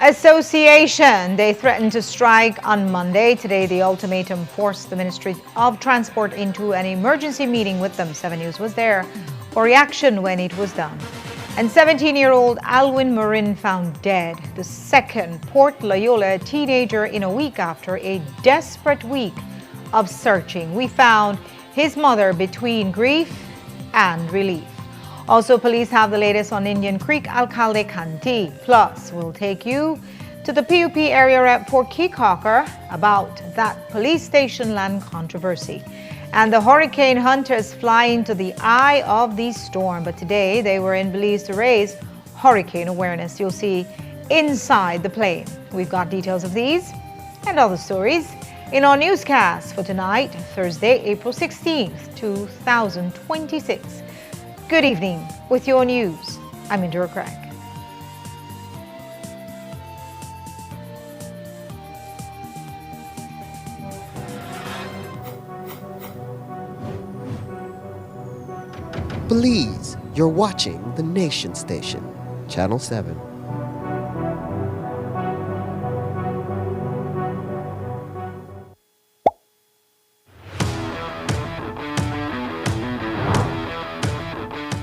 Association. They threatened to strike on Monday. Today, the ultimatum forced the Ministry of Transport into an emergency meeting with them. 7 News was there for reaction when it was done. And 17-year-old Alwyn Marin found dead, the second Port Lyola teenager in a week after a desperate week of searching. We found his mother between grief and relief. Also, police have the latest on Indian Creek Alcalde Kanti. Plus, we'll take you to the PUP area rep for Keycocker about that police station land controversy. And the hurricane hunters fly into the eye of the storm. But today, they were in Belize to raise hurricane awareness. You'll see inside the plane. We've got details of these and other stories in our newscast for tonight, Thursday, April 16th, 2026. Good evening. With your news, I'm Indra Craig. Belize, you're watching the Nation Station, Channel 7.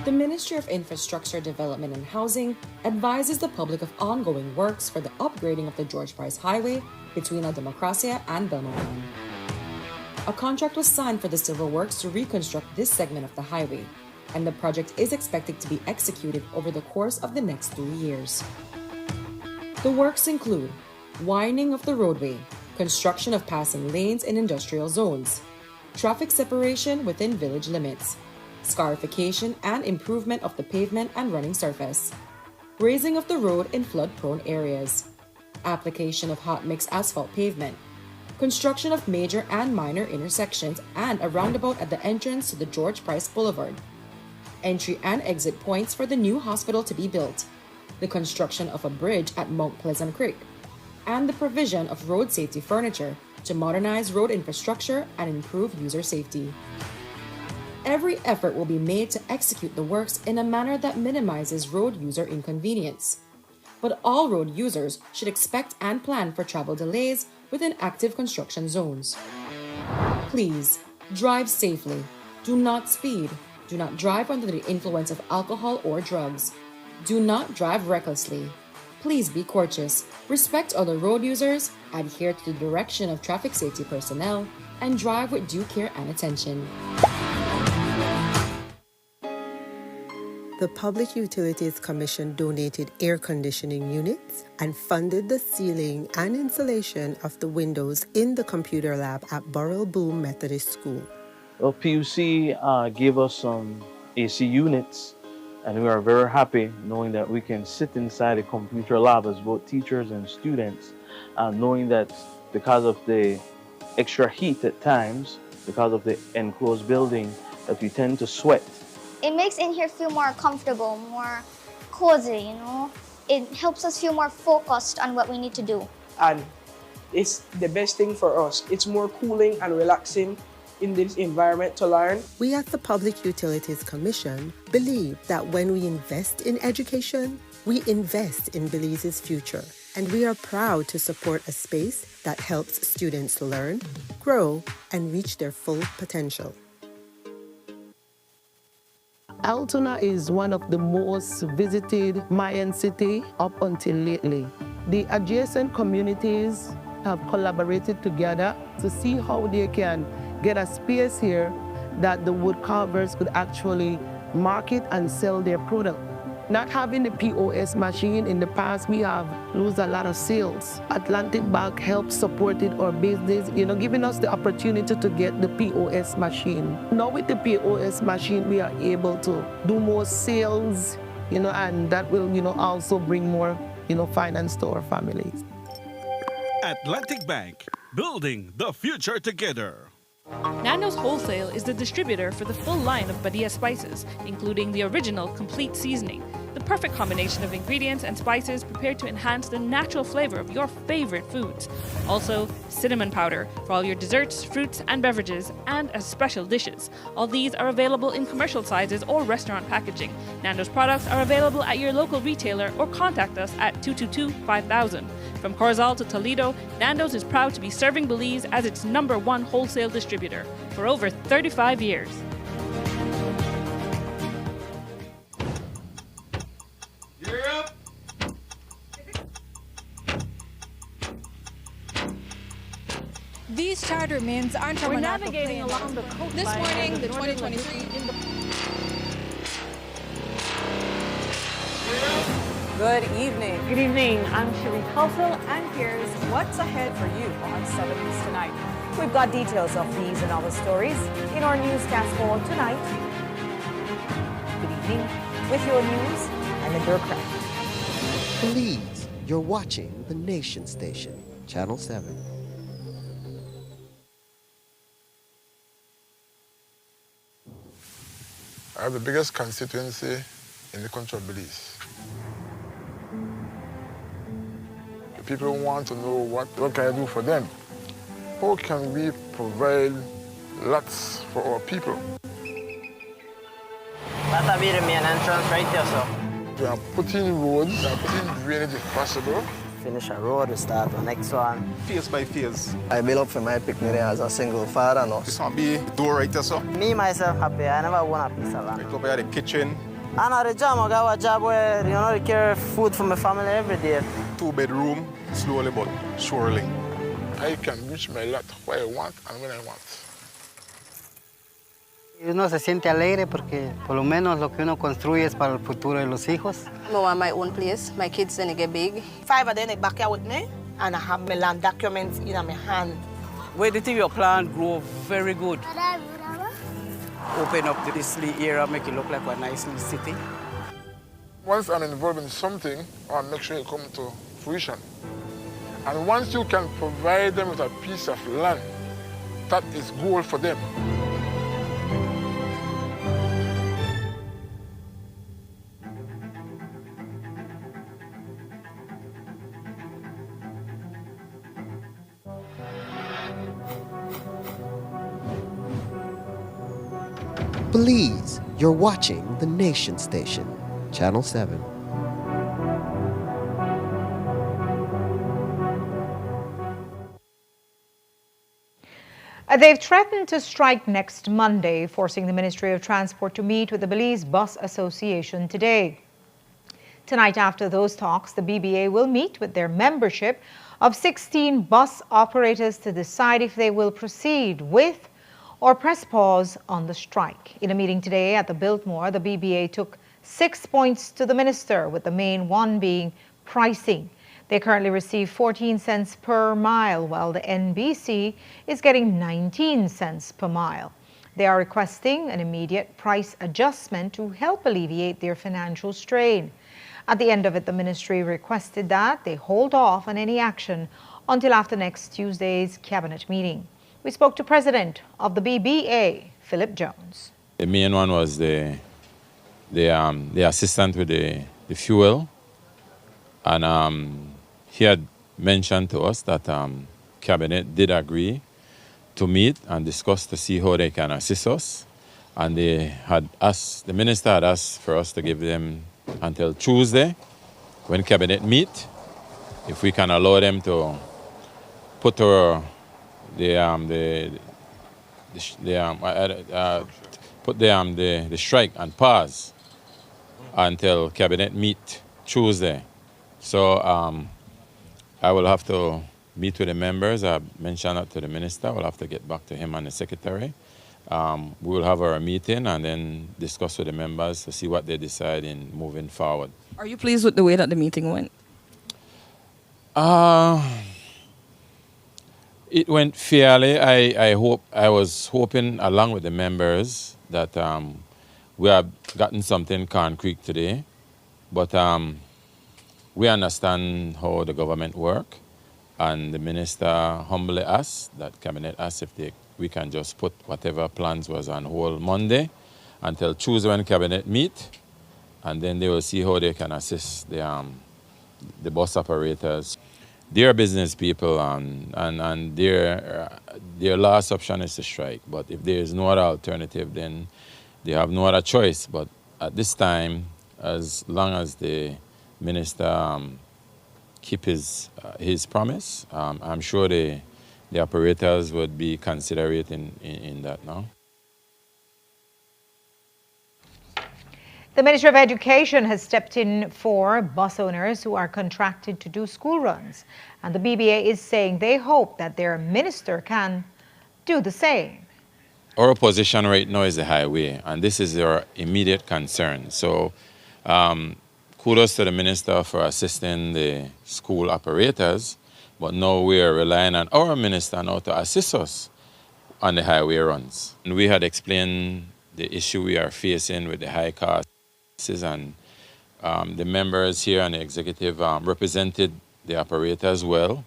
The Ministry of Infrastructure Development and Housing advises the public of ongoing works for the upgrading of the George Price Highway between La Democracia and Belmont. A contract was signed for the civil works to reconstruct this segment of the highway, and the project is expected to be executed over the course of the next 3 years. The works include widening of the roadway, construction of passing lanes in industrial zones, traffic separation within village limits, scarification and improvement of the pavement and running surface, raising of the road in flood-prone areas, application of hot mix asphalt pavement, construction of major and minor intersections and a roundabout at the entrance to the George Price Boulevard, entry and exit points for the new hospital to be built, the construction of a bridge at Mount Pleasant Creek, and the provision of road safety furniture to modernize road infrastructure and improve user safety. Every effort will be made to execute the works in a manner that minimizes road user inconvenience. But all road users should expect and plan for travel delays within active construction zones. Please, drive safely. Do not speed. Do not drive under the influence of alcohol or drugs. Do not drive recklessly. Please be courteous, respect other road users, adhere to the direction of traffic safety personnel, and drive with due care and attention. The Public Utilities Commission donated air conditioning units and funded the ceiling and insulation of the windows in the computer lab at Burrell Boom Methodist School. Well, PUC gave us some AC units, and we are very happy knowing that we can sit inside a computer lab as both teachers and students, knowing that because of the extra heat at times, because of the enclosed building, that we tend to sweat. It makes in here feel more comfortable, more cozy, It helps us feel more focused on what we need to do. And it's the best thing for us. It's more cooling and relaxing in this environment to learn. We at the Public Utilities Commission believe that when we invest in education, we invest in Belize's future. And we are proud to support a space that helps students learn, grow, and reach their full potential. Altoona is one of the most visited Mayan city up until lately. The adjacent communities have collaborated together to see how they can get a space here that the wood carvers could actually market and sell their product. Not having the POS machine in the past, we have lost a lot of sales. Atlantic Bank helped supported our business, giving us the opportunity to get the POS machine. Now with the POS machine, we are able to do more sales, and that will, also bring more, finance to our families. Atlantic Bank, building the future together. Nando's Wholesale is the distributor for the full line of Badia spices, including the original complete seasoning. the perfect combination of ingredients and spices prepared to enhance the natural flavor of your favorite foods. Also, cinnamon powder for all your desserts, fruits, and beverages, and as special dishes. All these are available in commercial sizes or restaurant packaging. Nando's products are available at your local retailer or contact us at 222-5000. From Corozal to Toledo, Nando's is proud to be serving Belize as its #1 wholesale distributor for over 35 years. These charter mints aren't We're navigating along the coastline. This morning, the 2023. Good evening. Good evening. I'm Sheree Culsel, And here's what's ahead for you on 7 News tonight. We've got details of these and other stories in our newscast for tonight. Good evening. With your news, I'm Indra Craft. Please, you're watching the Nation Station, Channel 7. I have the biggest constituency in the country of Belize. The people want to know what can I do for them? How can we provide lots for our people? That'll be the main entrance right there, sir. We are putting roads, we are putting drainage if possible. Finish a road, we start the next one. Phase by phase. I build up for my picnic as a single father now. This one be the door right there, sir. Me, myself, happy. I never want a piece of land. Right over here, the kitchen. I know the job, I got a job where, I carry food for my family every day. 2-bedroom, slowly but surely. I can reach my lot where I want and when I want. Uno se siente alegre porque por lo menos lo que uno construye es para el futuro de los hijos. I want my own place. My kids then they get big. 5 of them in the backyard with me, and I have my land documents in my hand. Where the TV plant grow very good. Open up this little area, make it look like a nice little city. Once I'm involved in something, I'll make sure it comes to fruition. And once you can provide them with a piece of land, that is gold for them. Please, you're watching the Nation Station, Channel 7. They've threatened to strike next Monday, forcing the Ministry of Transport to meet with the Belize Bus Association today. Tonight, after those talks, the BBA will meet with their membership of 16 bus operators to decide if they will proceed with or press pause on the strike. In a meeting today at the Biltmore, the BBA took 6 points to the minister, with the main one being pricing. They currently receive 14 cents per mile, while the NBC is getting 19 cents per mile. They are requesting an immediate price adjustment to help alleviate their financial strain. At the end of it, the ministry requested that they hold off on any action until after next Tuesday's cabinet meeting. We spoke to President of the BBA, Philip Jones. The main one was the assistant with the fuel, and he had mentioned to us that cabinet did agree to meet and discuss to see how they can assist us, and they had asked, the minister had asked for us to give them until Tuesday when cabinet meet, if we can allow them to put the strike and pause until cabinet meet Tuesday. So I will have to meet with the members. I mentioned that to the minister. We'll have to get back to him and the secretary. We will have our meeting and then discuss with the members to see what they decide in moving forward. Are you pleased with the way that the meeting went? It went fairly. I was hoping, along with the members, that we have gotten something concrete today. But we understand how the government work, and the minister humbly asked, that cabinet asked if we can just put whatever plans was on hold Monday until Tuesday when cabinet meet, and then they will see how they can assist the bus operators. They're business people, and their last option is to strike. But if there is no other alternative, then they have no other choice. But at this time, as long as the minister keep his promise, I'm sure the operators would be considerate in that now. The Ministry of Education has stepped in for bus owners who are contracted to do school runs. And the BBA is saying they hope that their minister can do the same. Our position right now is the highway, and this is our immediate concern. So kudos to the minister for assisting the school operators, but now we are relying on our minister now to assist us on the highway runs. And we had explained the issue we are facing with the high costs, and the members here and the executive represented the operators well.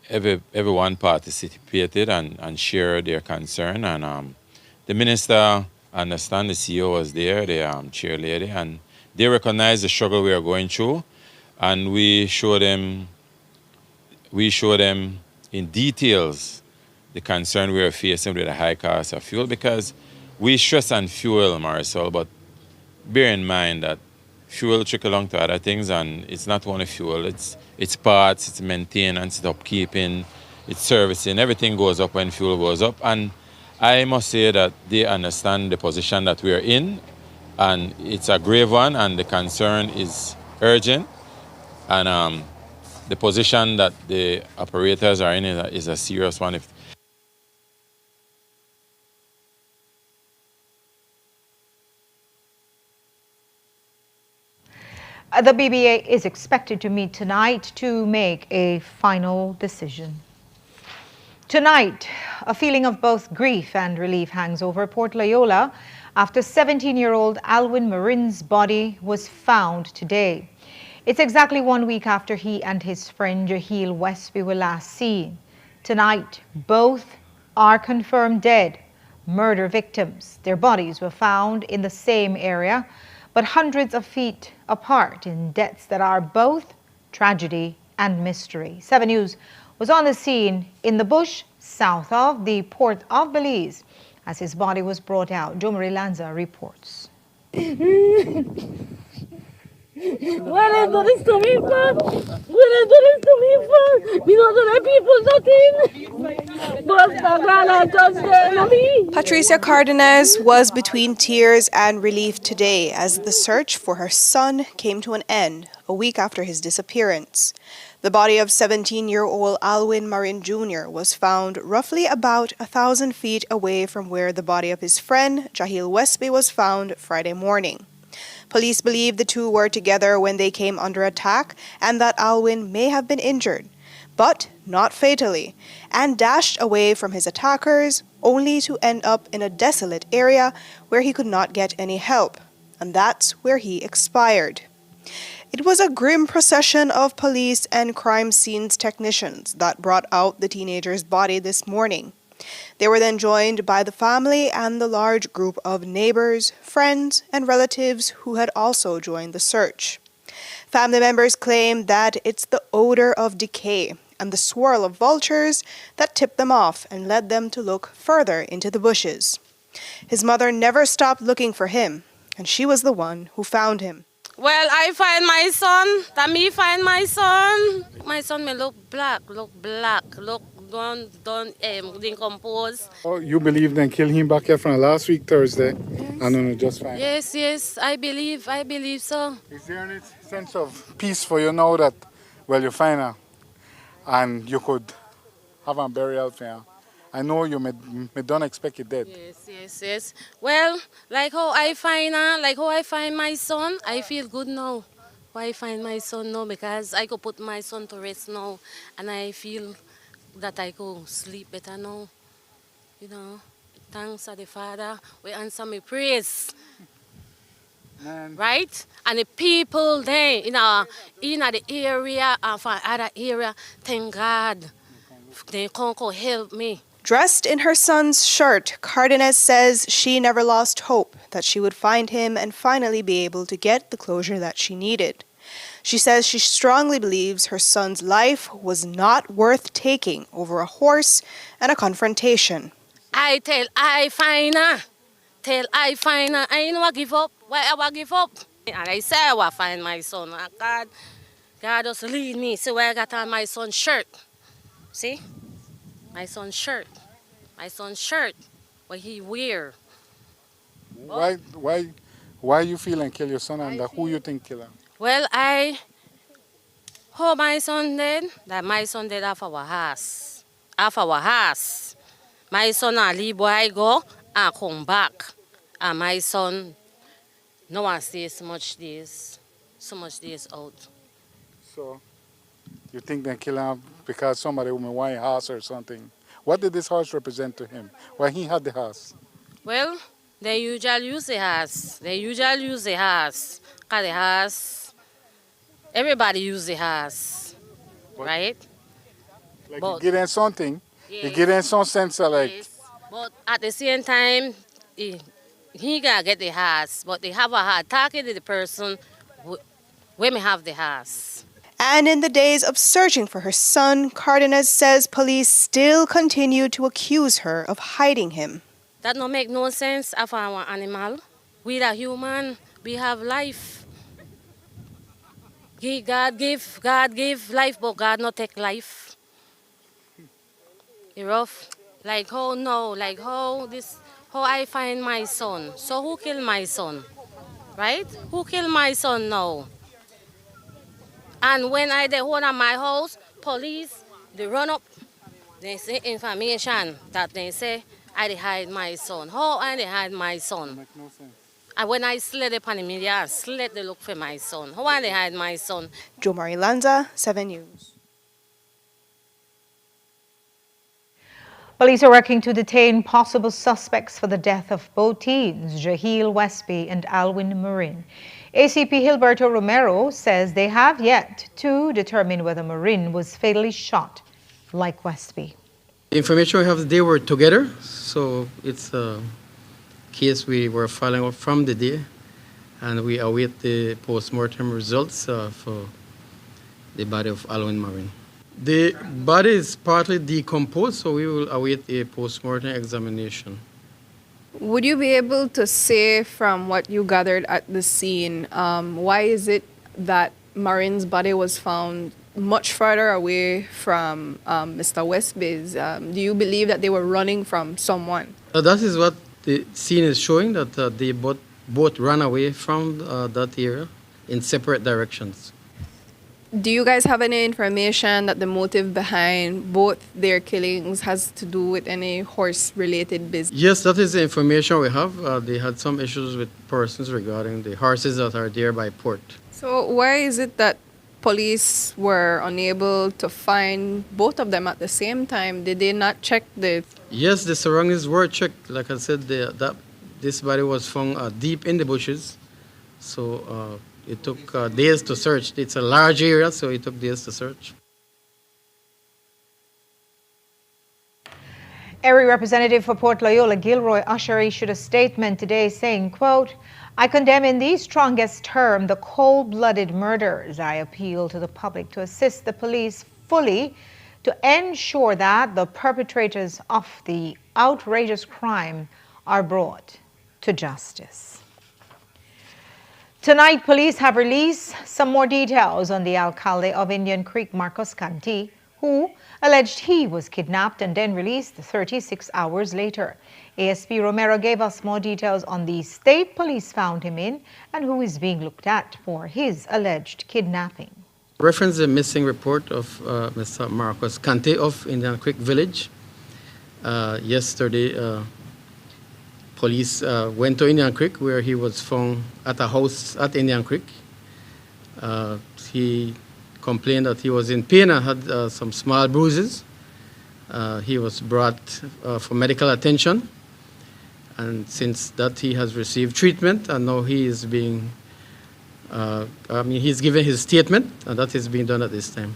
Everyone participated and shared their concern, and the minister understand, the CEO was there, the chair lady, and they recognize the struggle we are going through, and we show them in details the concern we are facing with the high cost of fuel, because we stress on fuel, Marisol, but bear in mind that fuel trickle along to other things, and it's not only fuel, it's parts, it's maintenance, it's upkeeping, it's servicing. Everything goes up when fuel goes up, and I must say that they understand the position that we are in, and it's a grave one, and the concern is urgent, and the position that the operators are in is a serious one. The BBA is expected to meet tonight to make a final decision. Tonight, a feeling of both grief and relief hangs over Port Lyola after 17-year-old Alwyn Marin's body was found today. It's exactly 1 week after he and his friend Jahil Westby were last seen. Tonight, both are confirmed dead, murder victims. Their bodies were found in the same area, but hundreds of feet apart, in deaths that are both tragedy and mystery. 7 News was on the scene in the bush south of the port of Belize as his body was brought out. Jomari Lanza reports. Why they do this to me, man? Why they do this to me, man? We don't do the people nothing. But the granite just there on me. Patricia Cardenas was between tears and relief today as the search for her son came to an end a week after his disappearance. The body of 17-year-old Alwyn Marin Jr. was found roughly about 1,000 feet away from where the body of his friend Jahil Westby was found Friday morning. Police believe the two were together when they came under attack and that Alwyn may have been injured, but not fatally, and dashed away from his attackers only to end up in a desolate area where he could not get any help, and that's where he expired. It was a grim procession of police and crime scenes technicians that brought out the teenager's body this morning. They were then joined by the family and the large group of neighbors, friends, and relatives who had also joined the search. Family members claim that it's the odor of decay and the swirl of vultures that tipped them off and led them to look further into the bushes. His mother never stopped looking for him, and she was the one who found him. Well, I find my son. That me find my son. My son may look black, look don't decompose. Oh, you believe they killed him back here from last week, Thursday? Yes. I don't know, just fine. Yes, I believe so. Is there any sense of peace for you now that, well, you find her and you could have a burial for her? I know you may don't expect it dead. Yes. Well, like how I find her, like how I find my son, I feel good now. Why find my son now? Because I could put my son to rest now, and I feel that I could sleep better now. You know, thanks to the Father, we answer my praise. Right? And the people there in the area and from other area, thank God, they can help me. Dressed in her son's shirt, Cardenas says she never lost hope that she would find him and finally be able to get the closure that she needed. She says she strongly believes her son's life was not worth taking over a horse and a confrontation. I find her. I know I give up. Why I give up? And I say I will find my son. God just lead me. See where I got on my son's shirt. See? My son's shirt. What he wear. Why you feeling kill your son and who you think kill him? Well, how my son dead? That my son dead off our house. My son and leave where I go and come back. And my son no one stays so much days out. So you think they kill him because somebody with a white horse or something? What did this horse represent to him? Why he had the horse? Well, they usually use the horse. Because the horse, everybody use the horse, right? Like but, you get in something, you get in some sense of like... Yes. But at the same time, he gotta get the horse, but they have a hard talking to the person when we have the horse. And in the days of searching for her son, Cardenas says police still continue to accuse her of hiding him. That don't make no sense of our animal. We are human, we have life. God give life, but God not take life. You rough? Like how I find my son. So who killed my son? Right? Who killed my son now? And when they hold on my house, police, they run up, they say information that they say I hide my son. How I hide my son? Make no sense. And when I slid upon the media, I slid to look for my son. How I hide my son? Jo Marie Lanza, 7 News. Police are working to detain possible suspects for the death of both teens, Jahil Westby and Alwyn Marin. ACP Hilberto Romero says they have yet to determine whether Marin was fatally shot like Westby. The information we have, they were together, so it's a case we were filing out from the day, and we await the post-mortem results for the body of Alwyn Marin. The body is partly decomposed, so we will await a post-mortem examination. Would you be able to say from what you gathered at the scene, why is it that Marin's body was found much further away from Mr. Westby's? Do you believe that they were running from someone? That is what the scene is showing, that they both ran away from that area in separate directions. Do you guys have any information that the motive behind both their killings has to do with any horse-related business? Yes, that is the information we have. They had some issues with persons regarding the horses that are there by port. So why is it that police were unable to find both of them at the same time? Did they not check the... Yes, the surroundings were checked. Like I said, this body was found deep in the bushes. So it took days to search. It's a large area, so it took days to search. Erie representative for Port Lyola, Gilroy Usher, issued a statement today saying, quote, I condemn in the strongest term the cold-blooded murders. I appeal to the public to assist the police fully to ensure that the perpetrators of the outrageous crime are brought to justice. Tonight, police have released some more details on the alcalde of Indian Creek, Marcos Canty, who alleged he was kidnapped and then released 36 hours later. ASP Romero gave us more details on the state police found him in and who is being looked at for his alleged kidnapping. Reference the missing report of Mr. Marcos Canty of Indian Creek Village. Yesterday, police went to Indian Creek where he was found at a house at Indian Creek. He complained that he was in pain and had some small bruises. He was brought for medical attention. And since that, he has received treatment, and now he is being, he's given his statement, and that is being done at this time.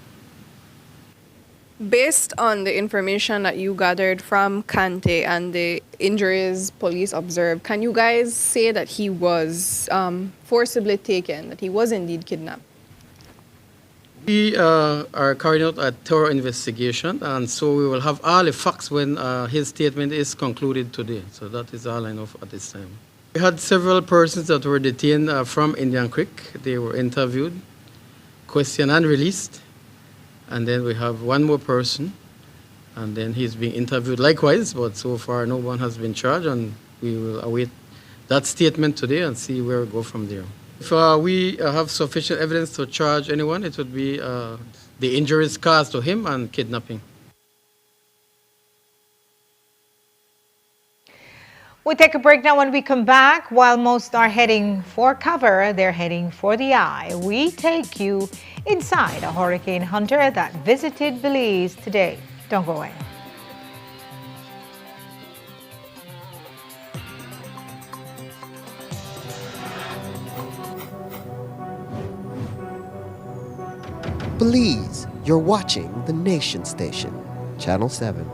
Based on the information that you gathered from Kante and the injuries police observed, can you guys say that he was forcibly taken, that he was indeed kidnapped? We are carrying out a thorough investigation, and so we will have all the facts when his statement is concluded today. So that is all I know at this time. We had several persons that were detained from Indian Creek. They were interviewed, questioned, and released. And then we have one more person, and then he's being interviewed likewise, but so far no one has been charged, and we will await that statement today and see where we go from there. If we have sufficient evidence to charge anyone, it would be the injuries caused to him and kidnapping. We take a break now. When we come back, while most are heading for cover, they're heading for the eye. We take you inside a hurricane hunter that visited Belize today. Don't go away. Belize, you're watching the Nation Station, Channel 7.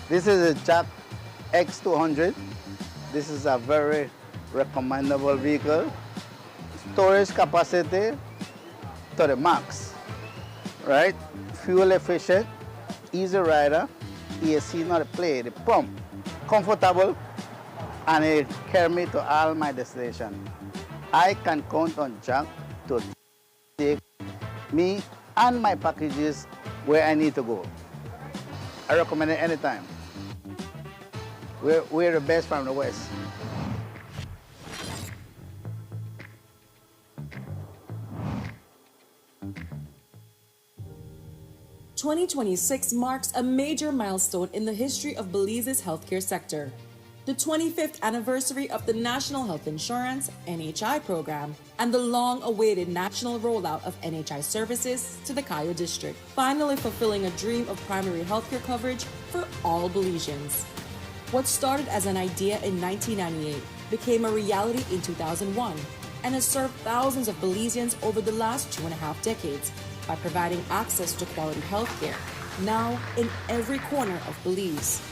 This is a Jack X200. This is a very recommendable vehicle. Storage capacity to the max, right? Fuel efficient, easy rider, AC not a play, the pump, comfortable, and it carry me to all my destination. I can count on Jack to take me and my packages where I need to go. I recommend it anytime. We're the best from the West. "2026 marks a major milestone in the history of Belize's healthcare sector. The 25th anniversary of the National Health Insurance (NHI) program and the long-awaited national rollout of NHI services to the Cayo district, finally fulfilling a dream of primary healthcare coverage for all Belizeans. What started as an idea in 1998 became a reality in 2001 and has served thousands of Belizeans over the last 2.5 decades by providing access to quality healthcare, now in every corner of Belize.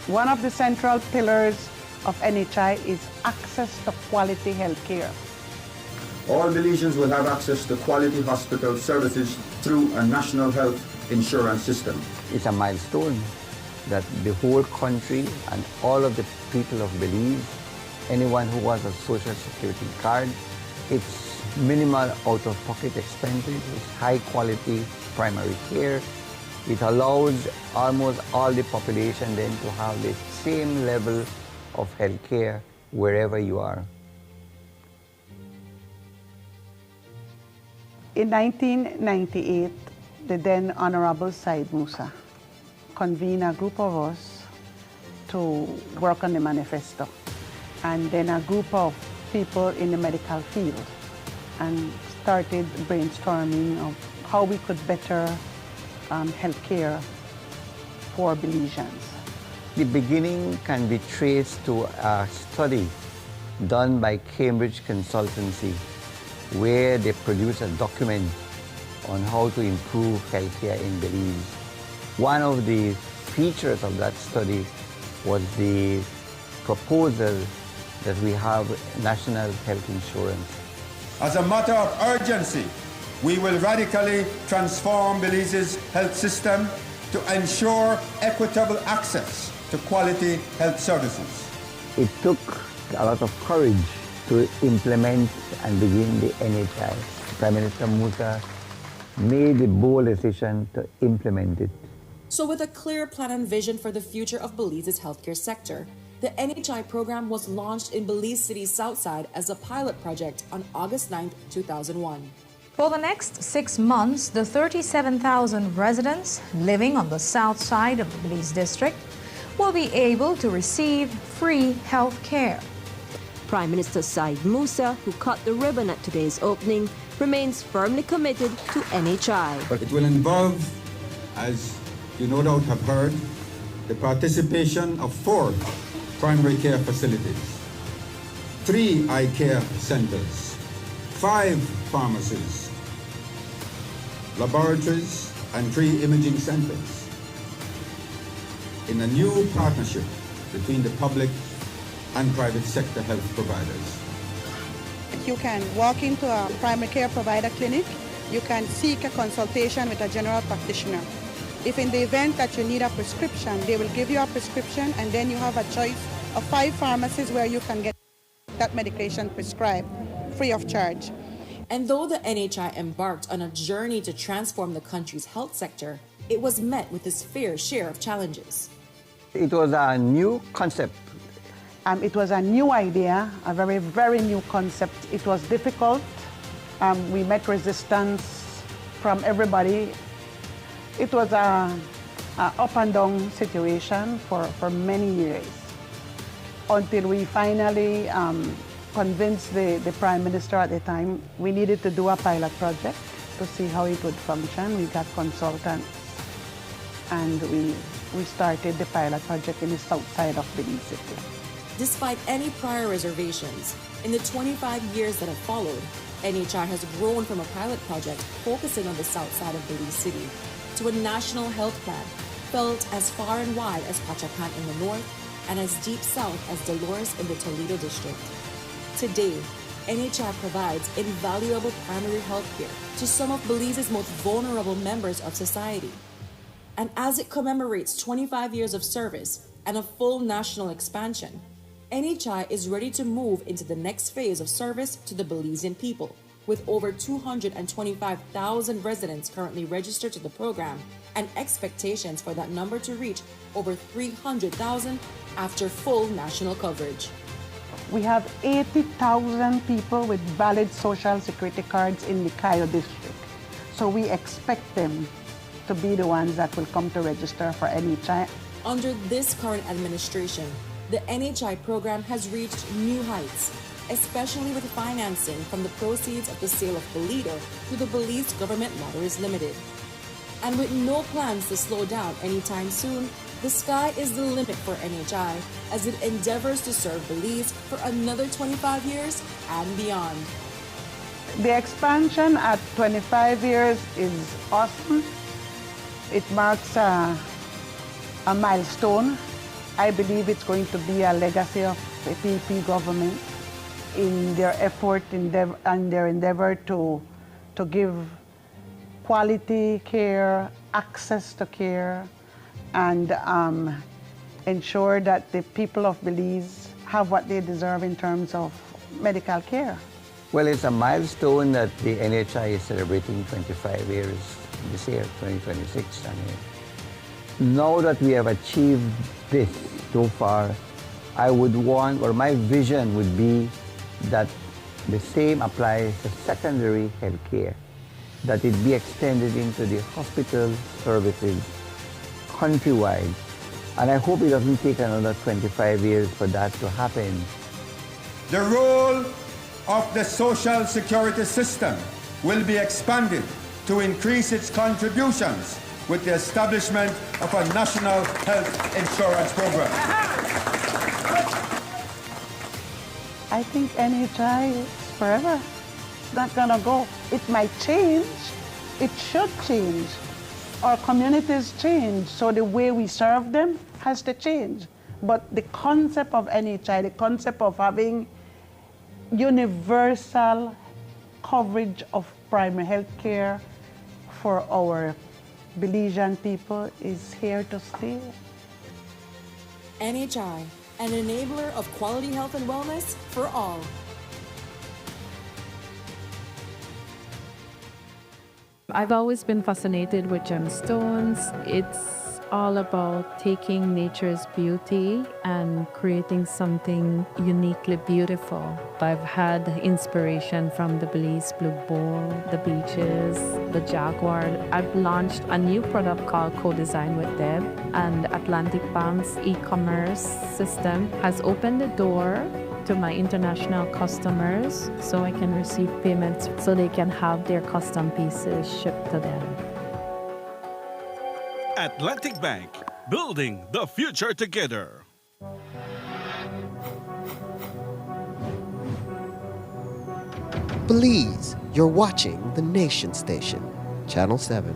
One of the central pillars of NHI is access to quality healthcare. All Belizeans will have access to quality hospital services through a national health insurance system. It's a milestone that the whole country and all of the people of Belize, anyone who has a social security card, it's minimal out-of-pocket expenses, it's high-quality primary care. It allows almost all the population then to have the same level of health care wherever you are. In 1998, the then Honorable Said Musa convened a group of us to work on the manifesto, and then a group of people in the medical field, and started brainstorming of how we could better healthcare for Belizeans. The beginning can be traced to a study done by Cambridge Consultancy, where they produced a document on how to improve healthcare in Belize. One of the features of that study was the proposal that we have national health insurance. As a matter of urgency, we will radically transform Belize's health system to ensure equitable access to quality health services. It took a lot of courage to implement and begin the NHI. Prime Minister Musa made the bold decision to implement it. So with a clear plan and vision for the future of Belize's healthcare sector, the NHI program was launched in Belize City's south side as a pilot project on August 9, 2001. For the next 6 months, the 37,000 residents living on the south side of the Belize district will be able to receive free health care. Prime Minister Said Musa, who cut the ribbon at today's opening, remains firmly committed to NHI. But it will involve, as you no doubt have heard, the participation of 4 primary care facilities, 3 eye care centers, 5 pharmacies, laboratories, and 3 imaging centers in a new partnership between the public and private sector health providers. You can walk into a primary care provider clinic. You can seek a consultation with a general practitioner. If in the event that you need a prescription, they will give you a prescription, and then you have a choice of 5 pharmacies where you can get that medication prescribed free of charge. And though the NHI embarked on a journey to transform the country's health sector, it was met with its fair share of challenges. It was a new concept. It was a new idea, a very, very new concept. It was difficult. We met resistance from everybody. It was a up and down situation for many years until we finally convinced the Prime Minister at the time we needed to do a pilot project to see how it would function. We got consultants and we started the pilot project in the south side of Belize City. Despite any prior reservations, in the 25 years that have followed, NHI has grown from a pilot project focusing on the south side of Belize City to a national health plan felt as far and wide as Pachacan in the north and as deep south as Dolores in the Toledo district. Today, NHI provides invaluable primary health care to some of Belize's most vulnerable members of society. And as it commemorates 25 years of service and a full national expansion, NHI is ready to move into the next phase of service to the Belizean people, with over 225,000 residents currently registered to the program and expectations for that number to reach over 300,000 after full national coverage. We have 80,000 people with valid social security cards in the Cayo district. So we expect them to be the ones that will come to register for NHI. Under this current administration, the NHI program has reached new heights, especially with financing from the proceeds of the sale of Bolido to the Belize Government Lotteries Limited. And with no plans to slow down anytime soon, the sky is the limit for NHI as it endeavors to serve Belize for another 25 years and beyond. The expansion at 25 years is awesome. It marks a milestone. I believe it's going to be a legacy of the PPP government in their effort and their endeavor to give quality care, access to care, and ensure that the people of Belize have what they deserve in terms of medical care. Well, it's a milestone that the NHI is celebrating 25 years this year, 2026. Now that we have achieved this so far, I would want, or my vision would be that the same applies to secondary health care, that it be extended into the hospital services countrywide. And I hope it doesn't take another 25 years for that to happen. The role of the social security system will be expanded to increase its contributions with the establishment of a national health insurance program. I think NHI is forever. It's not gonna go. It might change. It should change. Our communities change, so the way we serve them has to change. But the concept of NHI, the concept of having universal coverage of primary health care for our Belizean people is here to stay. NHI, an enabler of quality health and wellness for all. I've always been fascinated with gemstones. It's all about taking nature's beauty and creating something uniquely beautiful. I've had inspiration from the Belize Blue Bull, the beaches, the jaguar. I've launched a new product called Co-Design with Deb, and Atlantic Bank's e-commerce system has opened the door to my international customers so I can receive payments so they can have their custom pieces shipped to them. Atlantic Bank, building the future together. Please, you're watching the Nation Station, Channel 7.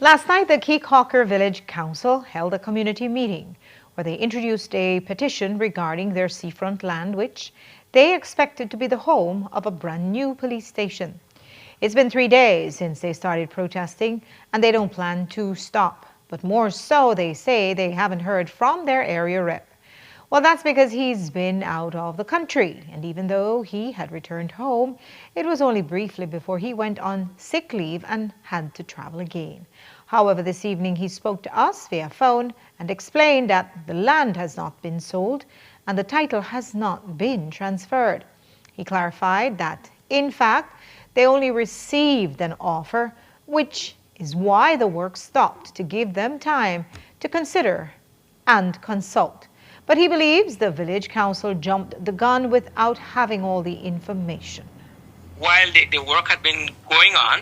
Last night, the Keycocker Village Council held a community meeting where they introduced a petition regarding their seafront land, which they expected to be the home of a brand new police station. It's been 3 days since they started protesting, and they don't plan to stop. But more so, they say they haven't heard from their area rep. Well, that's because he's been out of the country, and even though he had returned home, it was only briefly before he went on sick leave and had to travel again. However, this evening he spoke to us via phone and explained that the land has not been sold and the title has not been transferred. He clarified that, in fact, they only received an offer, which is why the work stopped, to give them time to consider and consult. But he believes the village council jumped the gun without having all the information. While the work had been going on,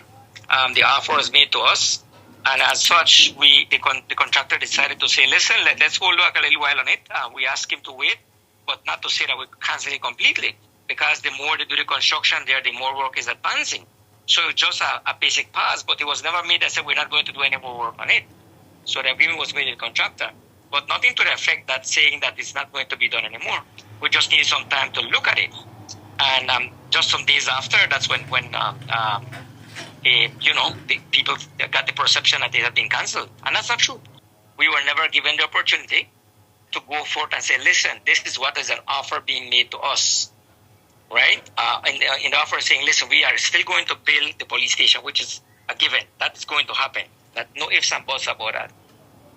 the offer was made to us, and as such, the contractor decided to say, listen, let's hold back a little while on it. We asked him to wait, but not to say that we cancel it completely, because the more they do the construction there, the more work is advancing. So it's just a basic pass, but it was never made that said we're not going to do any more work on it. So the agreement was made with the contractor, but nothing to the effect that saying that it's not going to be done anymore. We just needed some time to look at it. And just some days after, that's when the people got the perception that it had been cancelled. And that's not true. We were never given the opportunity to go forth and say, listen, this is what is an offer being made to us, right? In the offer saying, listen, we are still going to build the police station, which is a given. That is going to happen. That no ifs and buts about that.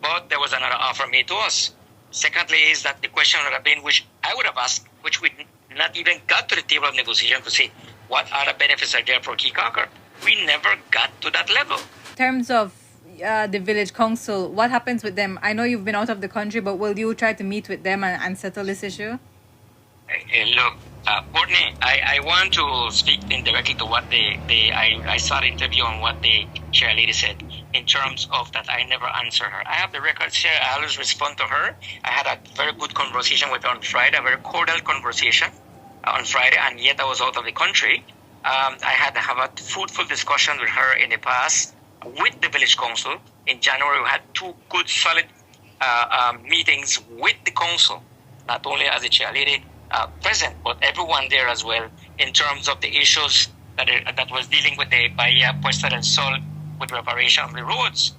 But there was another offer made to us. Secondly is that the question would have been, which I would have asked, which we not even got to the table of negotiation to say, what other benefits are there for Keycocker? We never got to that level. In terms of the village council, what happens with them? I know you've been out of the country, but will you try to meet with them and settle this issue? Look, Courtney, I want to speak indirectly to what I saw the interview on what the chair lady said in terms of that I never answer her. I have the records here. I always respond to her. I had a very good conversation with her on Friday, a very cordial conversation on Friday, and yet I was out of the country. I had to have a fruitful discussion with her in the past with the village council. In January, we had 2 good, solid meetings with the council, not only as a chair lady present, but everyone there as well, in terms of the issues that was dealing with the Bahia, Puesta del Sol, with reparation of the roads.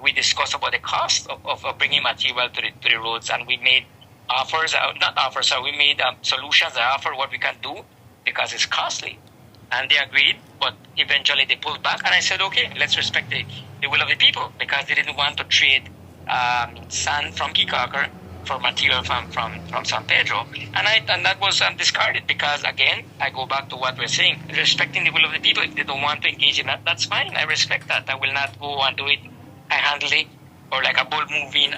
We discussed about the cost of bringing material to the roads, and we made offers, we made solutions that offer what we can do because it's costly. And they agreed, but eventually they pulled back, and I said, okay, let's respect the will of the people, because they didn't want to trade sand from Keycocker for material from San Pedro. And that was discarded, because, again, I go back to what we're saying, respecting the will of the people. If they don't want to engage in that, that's fine. I respect that. I will not go and do it handily or like a bull moving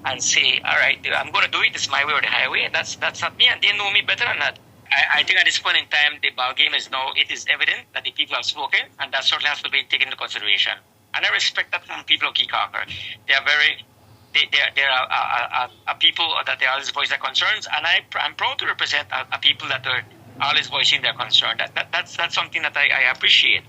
and say, all right, I'm going to do it. It's my way or the highway. That's not me, and they know me better than that. I think at this point in time, the ball game is now, it is evident that the people have spoken, and that certainly has to be taken into consideration. And I respect that from people of Keycocker. They are a people that they always voice their concerns, and I'm proud to represent a people that are always voicing their concern. That's something that I appreciate.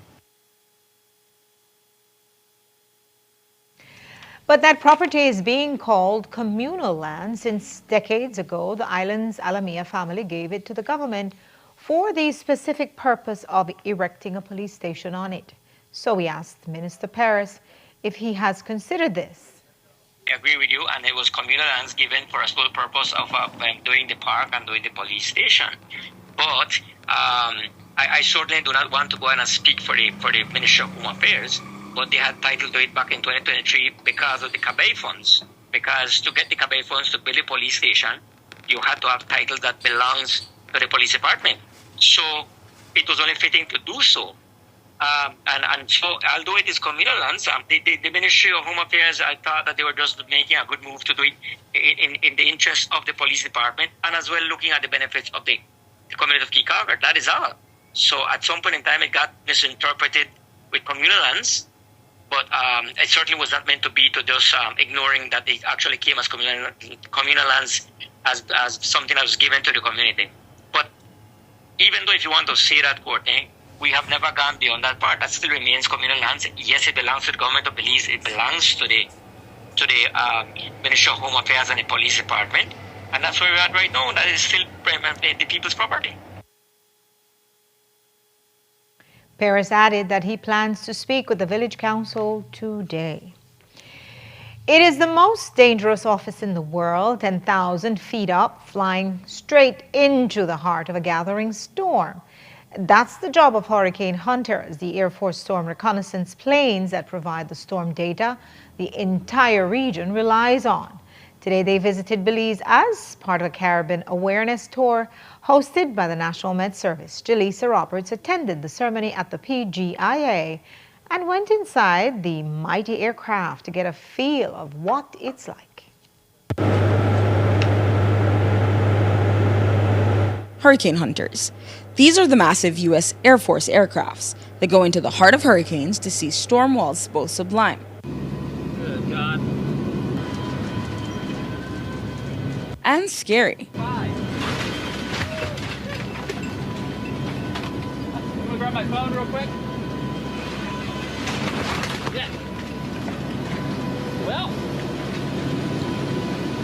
But that property is being called communal land since decades ago. The island's Alamia family gave it to the government for the specific purpose of erecting a police station on it. So we asked Minister Paris if he has considered this. I agree with you, and it was communal lands given for a sole purpose of doing the park and doing the police station. But I certainly do not want to go and speak for the Ministry of Home Affairs. But they had title to it back in 2023 because of the Cabay funds. Because to get the Cabay funds to build a police station, you had to have title that belongs to the police department. So it was only fitting to do so. And so, although it is communal lands, the Ministry of Home Affairs, I thought that they were just making a good move to do it in the interest of the police department, and as well looking at the benefits of the community of Keycocker. That is all. So at some point in time, it got misinterpreted with communal lands. But it certainly was not meant to be to just ignoring that it actually came as communal lands as something that was given to the community. But even though if you want to say that, Courtney, we have never gone beyond that part. That still remains communal lands. Yes, it belongs to the government of Belize. It belongs to the Ministry of Home Affairs and the police department. And that's where we're at right now. That is still the people's property. Paris added that he plans to speak with the village council today. It is the most dangerous office in the world, 10,000 feet up, flying straight into the heart of a gathering storm. That's the job of hurricane hunters, the Air Force storm reconnaissance planes that provide the storm data the entire region relies on. Today they visited Belize as part of a Caribbean awareness tour hosted by the National Med Service. Jaleesa Roberts attended the ceremony at the PGIA and went inside the mighty aircraft to get a feel of what it's like. Hurricane hunters. These are the massive U.S. Air Force aircrafts that go into the heart of hurricanes to see storm walls both sublime. Good God. And scary. I'm gonna grab my phone real quick. Yeah. Well.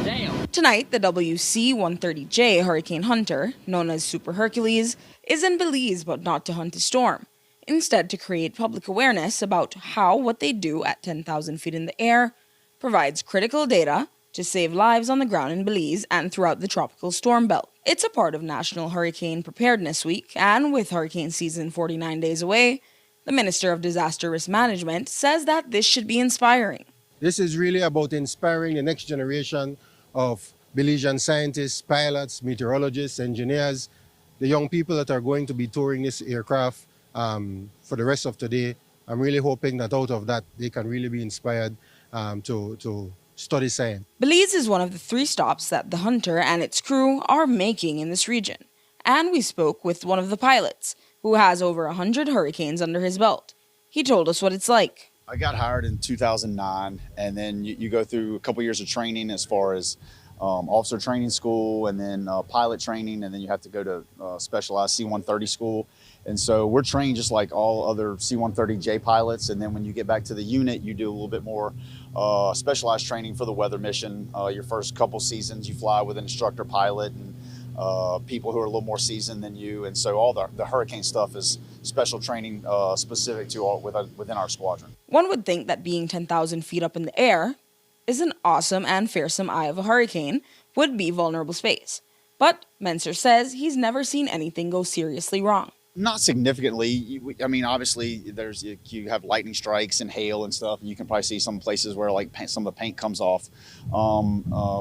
Damn. Tonight, the WC-130J Hurricane Hunter, known as Super Hercules, is in Belize but not to hunt a storm. Instead, to create public awareness about how what they do at 10,000 feet in the air provides critical data to save lives on the ground in Belize and throughout the tropical storm belt. It's a part of National Hurricane Preparedness Week, and with hurricane season 49 days away, the Minister of Disaster Risk Management says that this should be inspiring. This is really about inspiring the next generation of Belizean scientists, pilots, meteorologists, engineers, the young people that are going to be touring this aircraft for the rest of today. I'm really hoping that out of that, they can really be inspired to study science. Belize is one of the 3 stops that the Hunter and its crew are making in this region. And we spoke with one of the pilots, who has over 100 hurricanes under his belt. He told us what it's like. I got hired in 2009, and then you go through a couple years of training as far as officer training school, and then pilot training, and then you have to go to specialized C-130 school. And so we're trained just like all other C-130J pilots, and then when you get back to the unit, you do a little bit more specialized training for the weather mission. Your first couple seasons, you fly with an instructor pilot and people who are a little more seasoned than you, and so all the hurricane stuff is special training specific to within our squadron. One would think that being 10,000 feet up in the air is an awesome and fearsome eye of a hurricane would be vulnerable space. But Menser says he's never seen anything go seriously wrong. Not significantly. I mean, obviously, you have lightning strikes and hail and stuff, and you can probably see some places where some of the paint comes off.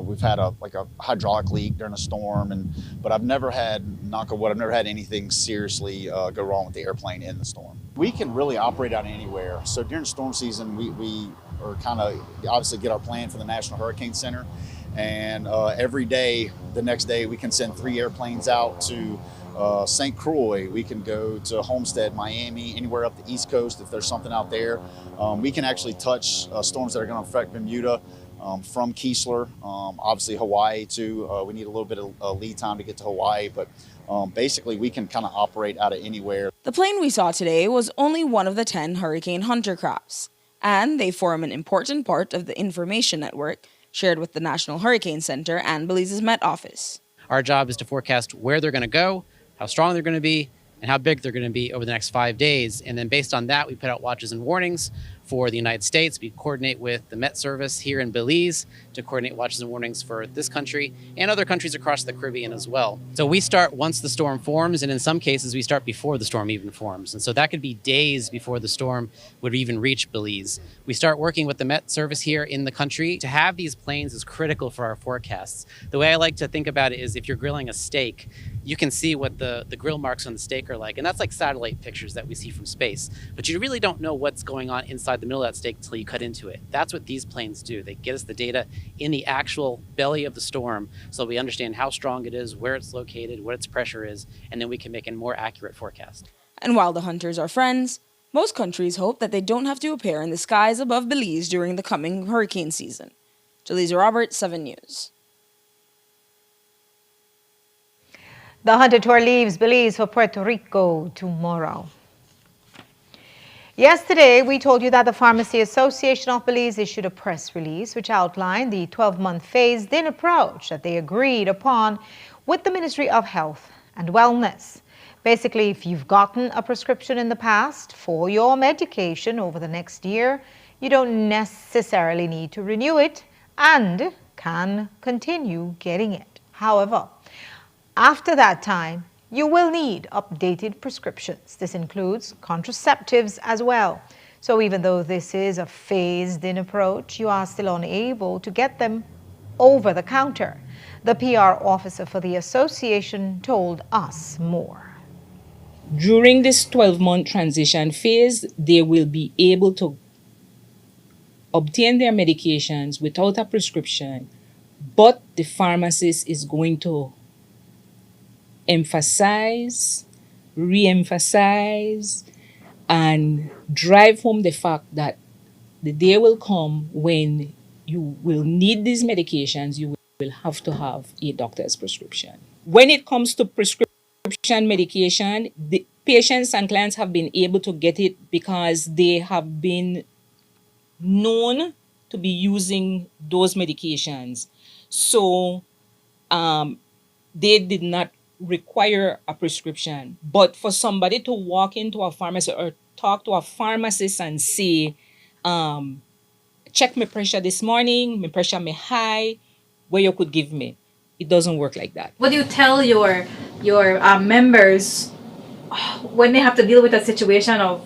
We've had a hydraulic leak during a storm, but I've never had, knock on wood, I've never had anything seriously go wrong with the airplane in the storm. We can really operate out anywhere. So during storm season, we are kind of obviously get our plan from the National Hurricane Center, and every day, the next day, we can send 3 airplanes out to St. Croix. We can go to Homestead, Miami, anywhere up the East Coast if there's something out there. We can actually touch storms that are going to affect Bermuda from Keesler, obviously Hawaii too. We need a little bit of lead time to get to Hawaii, but basically we can kind of operate out of anywhere. The plane we saw today was only one of the 10 Hurricane Hunter crafts, and they form an important part of the information network shared with the National Hurricane Center and Belize's Met Office. Our job is to forecast where they're going to go, how strong they're going to be, and how big they're going to be over the next 5 days. And then based on that, we put out watches and warnings for the United States. We coordinate with the Met Service here in Belize to coordinate watches and warnings for this country and other countries across the Caribbean as well. So we start once the storm forms, and in some cases we start before the storm even forms. And so that could be days before the storm would even reach Belize. We start working with the Met Service here in the country. To have these planes is critical for our forecasts. The way I like to think about it is if you're grilling a steak, you can see what the grill marks on the steak are like. And that's like satellite pictures that we see from space. But you really don't know what's going on inside the middle of that steak until you cut into it. That's what these planes do. They get us the data in the actual belly of the storm so we understand how strong it is, where it's located, what its pressure is, and then we can make a more accurate forecast. And while the hunters are friends, Most countries hope that they don't have to appear in the skies above Belize during the coming hurricane season. Jaleesa Roberts, 7 News. The hunter tour leaves Belize for Puerto Rico tomorrow. Yesterday, we told you that the Pharmacy Association of Belize issued a press release which outlined the 12-month phased-in approach that they agreed upon with the Ministry of Health and Wellness. Basically, if you've gotten a prescription in the past for your medication over the next year, you don't necessarily need to renew it and can continue getting it. However, after that time, you will need updated prescriptions. This includes contraceptives as well. So even though this is a phased-in approach, you are still unable to get them over the counter. The PR officer for the association told us more. During this 12-month transition phase, they will be able to obtain their medications without a prescription, but the pharmacist is going to emphasize, re-emphasize, and drive home the fact that the day will come when you will need these medications, you will have to have a doctor's prescription. When it comes to prescription medication, the patients and clients have been able to get it because they have been known to be using those medications. So they did not require a prescription. But for somebody to walk into a pharmacy or talk to a pharmacist and say, check my pressure this morning, my pressure may high, where you could give me. It doesn't work like that. What do you tell your members when they have to deal with a situation of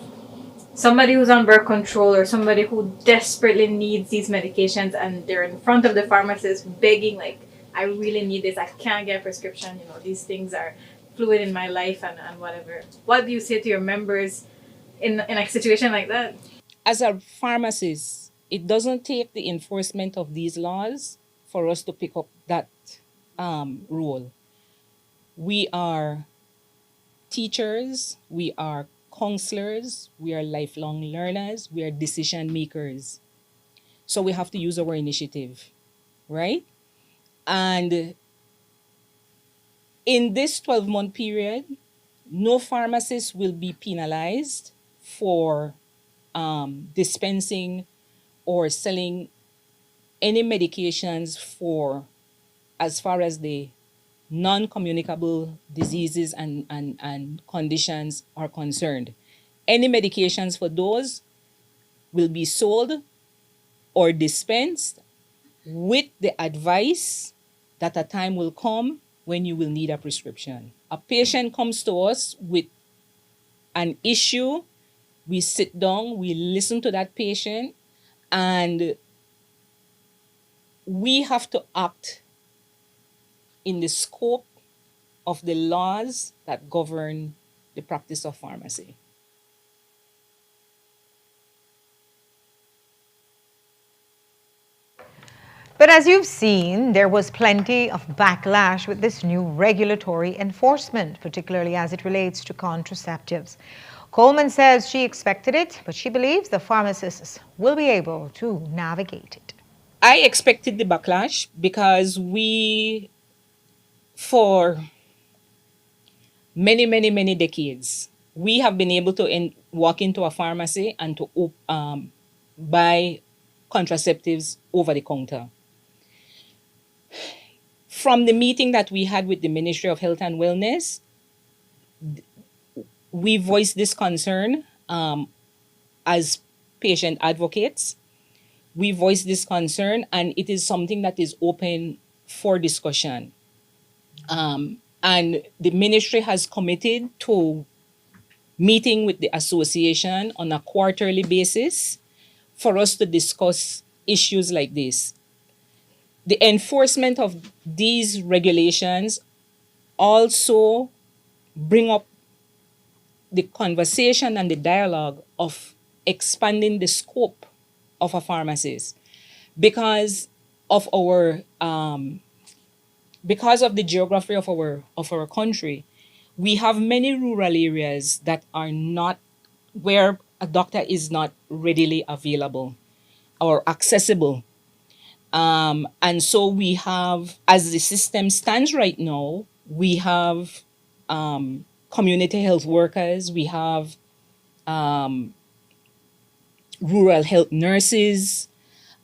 somebody who's on birth control or somebody who desperately needs these medications and they're in front of the pharmacist begging, like, I really need this, I can't get a prescription, these things are fluid in my life and whatever. What do you say to your members in a situation like that? As a pharmacist, it doesn't take the enforcement of these laws for us to pick up that role. We are teachers, we are counselors, we are lifelong learners, we are decision makers. So we have to use our initiative, right? And in this 12-month period, no pharmacist will be penalized for dispensing or selling any medications for as far as the non-communicable diseases and conditions are concerned. Any medications for those will be sold or dispensed with the advice that a time will come when you will need a prescription. A patient comes to us with an issue, we sit down, we listen to that patient, and we have to act in the scope of the laws that govern the practice of pharmacy. But as you've seen, there was plenty of backlash with this new regulatory enforcement, particularly as it relates to contraceptives. Coleman says she expected it, but she believes the pharmacists will be able to navigate it. I expected the backlash because for many decades, we have been able to walk into a pharmacy and to buy contraceptives over the counter. From the meeting that we had with the Ministry of Health and Wellness, we voiced this concern as patient advocates. We voiced this concern, and it is something that is open for discussion. And the ministry has committed to meeting with the association on a quarterly basis for us to discuss issues like this. The enforcement of these regulations also bring up the conversation and the dialogue of expanding the scope of a pharmacist because of the geography of our country. We have many rural areas that are not where a doctor is not readily available or accessible. And so we have, as the system stands right now, we have community health workers, we have rural health nurses,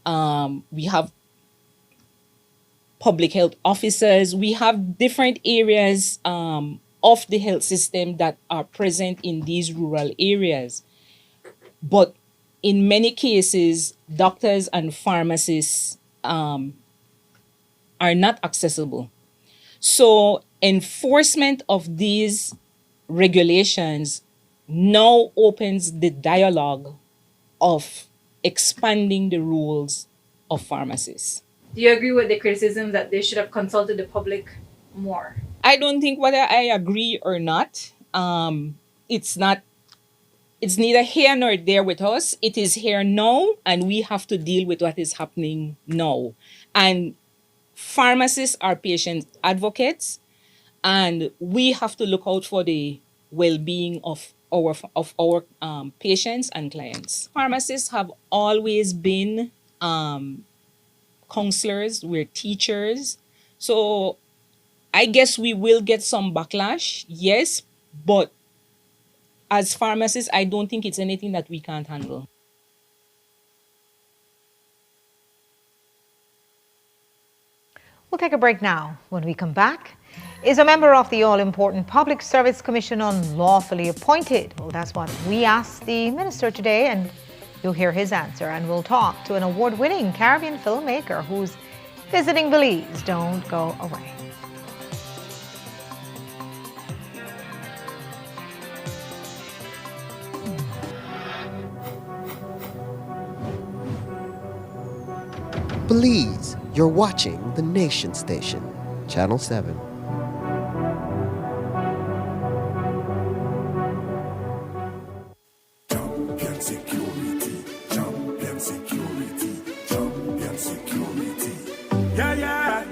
we have public health officers, we have different areas of the health system that are present in these rural areas. But in many cases, doctors and pharmacists are not accessible. So enforcement of these regulations now opens the dialogue of expanding the roles of pharmacists. Do you agree with the criticism that they should have consulted the public more? I don't think whether I agree or not. It's neither here nor there with us. It is here now, and we have to deal with what is happening now. And pharmacists are patient advocates, and we have to look out for the well-being of our patients and clients. Pharmacists have always been counselors, we're teachers. So I guess we will get some backlash, yes, but as pharmacists, I don't think it's anything that we can't handle. We'll take a break now. When we come back, is a member of the all-important Public Service Commission unlawfully appointed? Well, that's what we asked the minister today, and you'll hear his answer. And we'll talk to an award-winning Caribbean filmmaker who's visiting Belize. Don't go away. Belize, you're watching the Nation Station, Channel 7. Champion security, champion security, champion security. Yeah, yeah.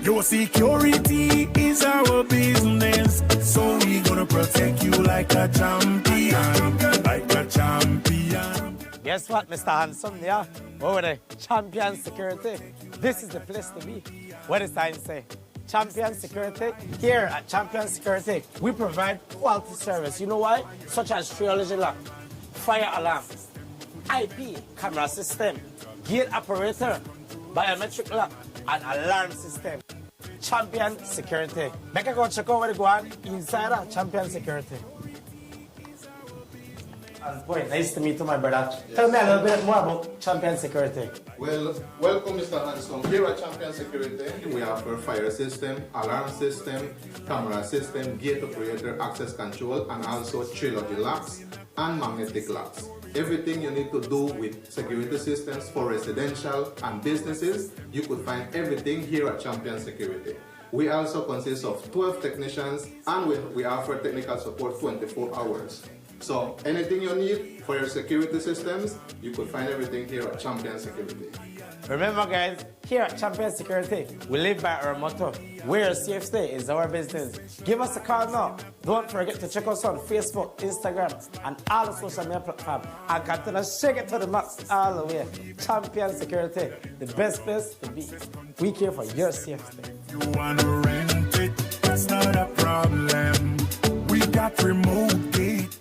Your security is our business, so we gonna protect you like a champion, like a champion. Guess what, Mr. Handsome? Yeah, over there, champion security. This is the place to be. What does sign say? Champion Security. Here at Champion Security, we provide quality service. You know why? Such as triology lock, fire alarm, IP camera system, gate operator, biometric lock, and alarm system. Champion Security. Make a go check out where they go on inside of Champion Security. Boy, nice to meet you, my brother. Tell me a little bit more about Champion Security. Well, welcome, Mr. Hanson. Here at Champion Security, we offer fire system, alarm system, camera system, gate operator, access control, and also trilogy locks and magnetic locks. Everything you need to do with security systems for residential and businesses, you could find everything here at Champion Security. We also consist of 12 technicians, and we offer technical support 24 hours. So anything you need for your security systems, you could find everything here at Champion Security. Remember, guys, here at Champion Security, we live by our motto, where your safety is our business. Give us a call now. Don't forget to check us on Facebook, Instagram, and all the social media platforms. And continue to shake it to the max all the way. Champion Security, the best place to be. We care for your safety. You want to rent it, it's not a problem. We got remote gate.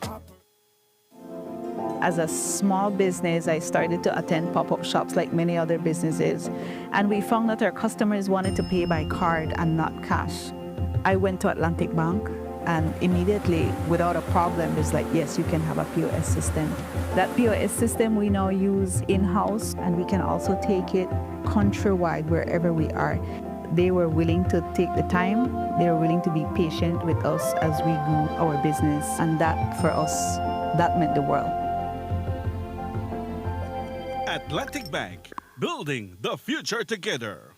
As a small business, I started to attend pop-up shops like many other businesses, and we found that our customers wanted to pay by card and not cash. I went to Atlantic Bank, and immediately, without a problem, it's like, yes, you can have a POS system. That POS system we now use in-house, and we can also take it countrywide wherever we are. They were willing to take the time. They were willing to be patient with us as we grew our business, and that, for us, that meant the world. Atlantic Bank, building the future together.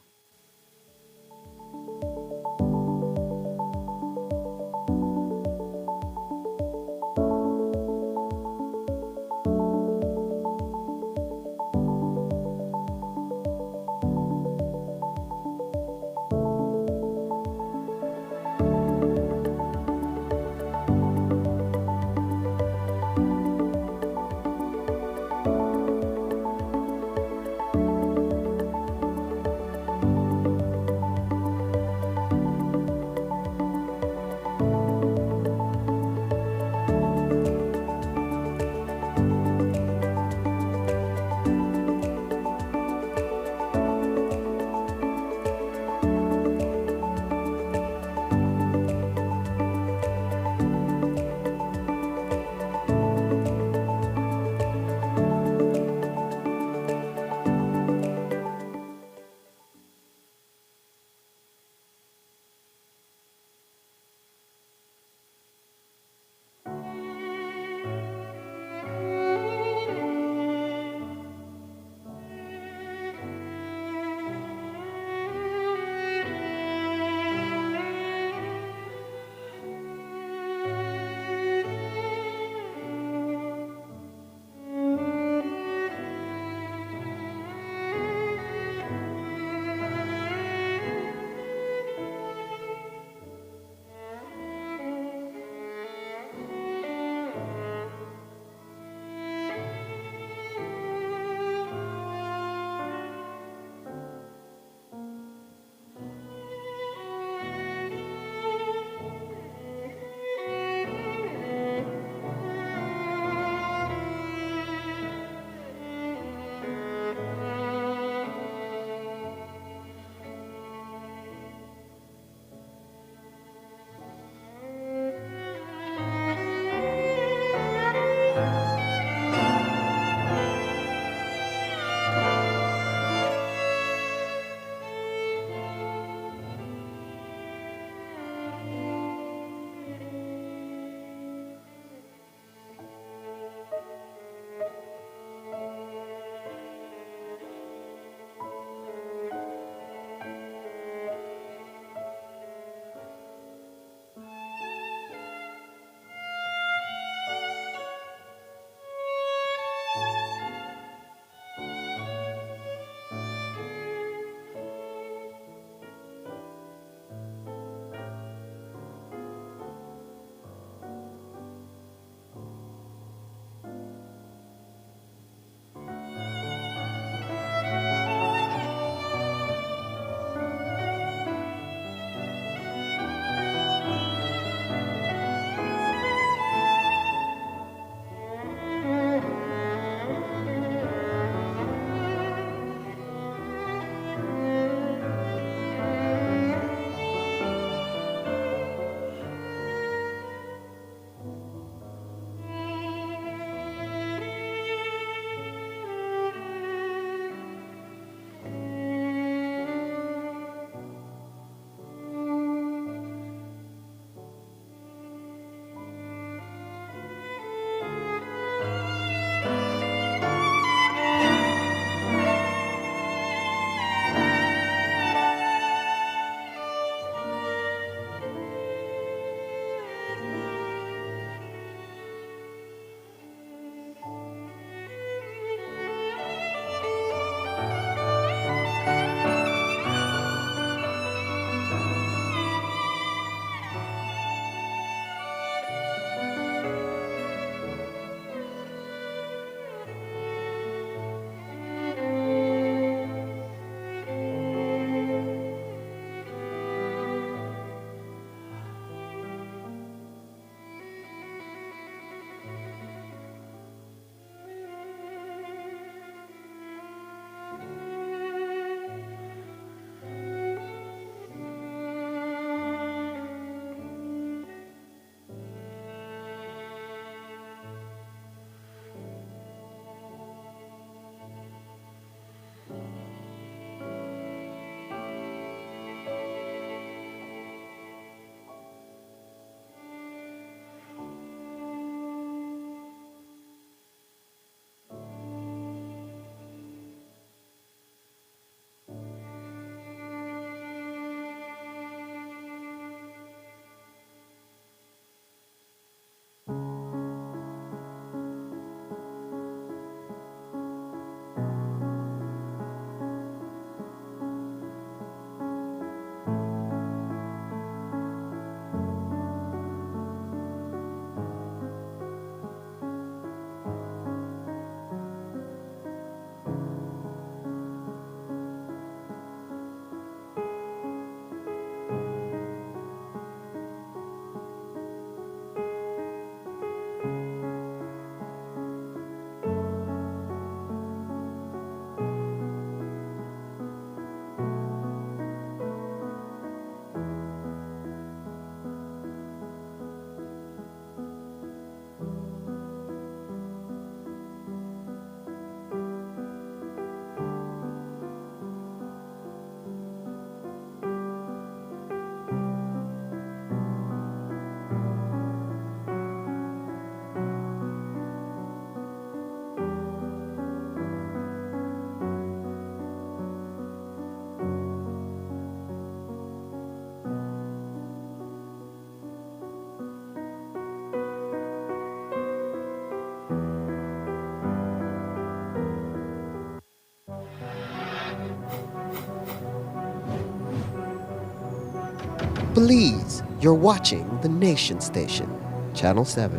Please, you're watching the Nation Station, Channel 7.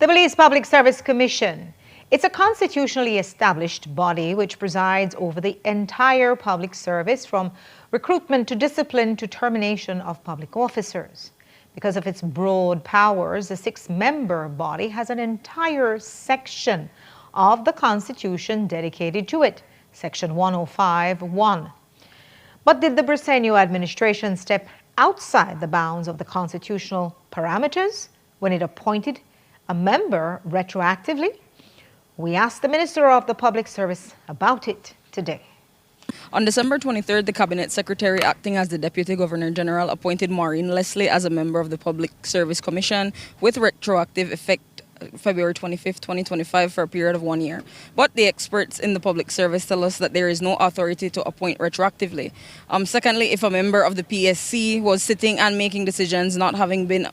The Belize Public Service Commission. It's a constitutionally established body which presides over the entire public service from recruitment to discipline to termination of public officers. Because of its broad powers, the 6-member body has an entire section of the Constitution dedicated to it, Section 105(1). But did the Briceño administration step outside the bounds of the constitutional parameters when it appointed a member retroactively? We asked the Minister of the Public Service about it today. On December 23rd, the Cabinet Secretary acting as the Deputy Governor General appointed Maureen Leslie as a member of the Public Service Commission with retroactive effect February 25th, 2025 for a period of 1 year. But the experts in the public service tell us that there is no authority to appoint retroactively. Secondly, if a member of the PSC was sitting and making decisions not having been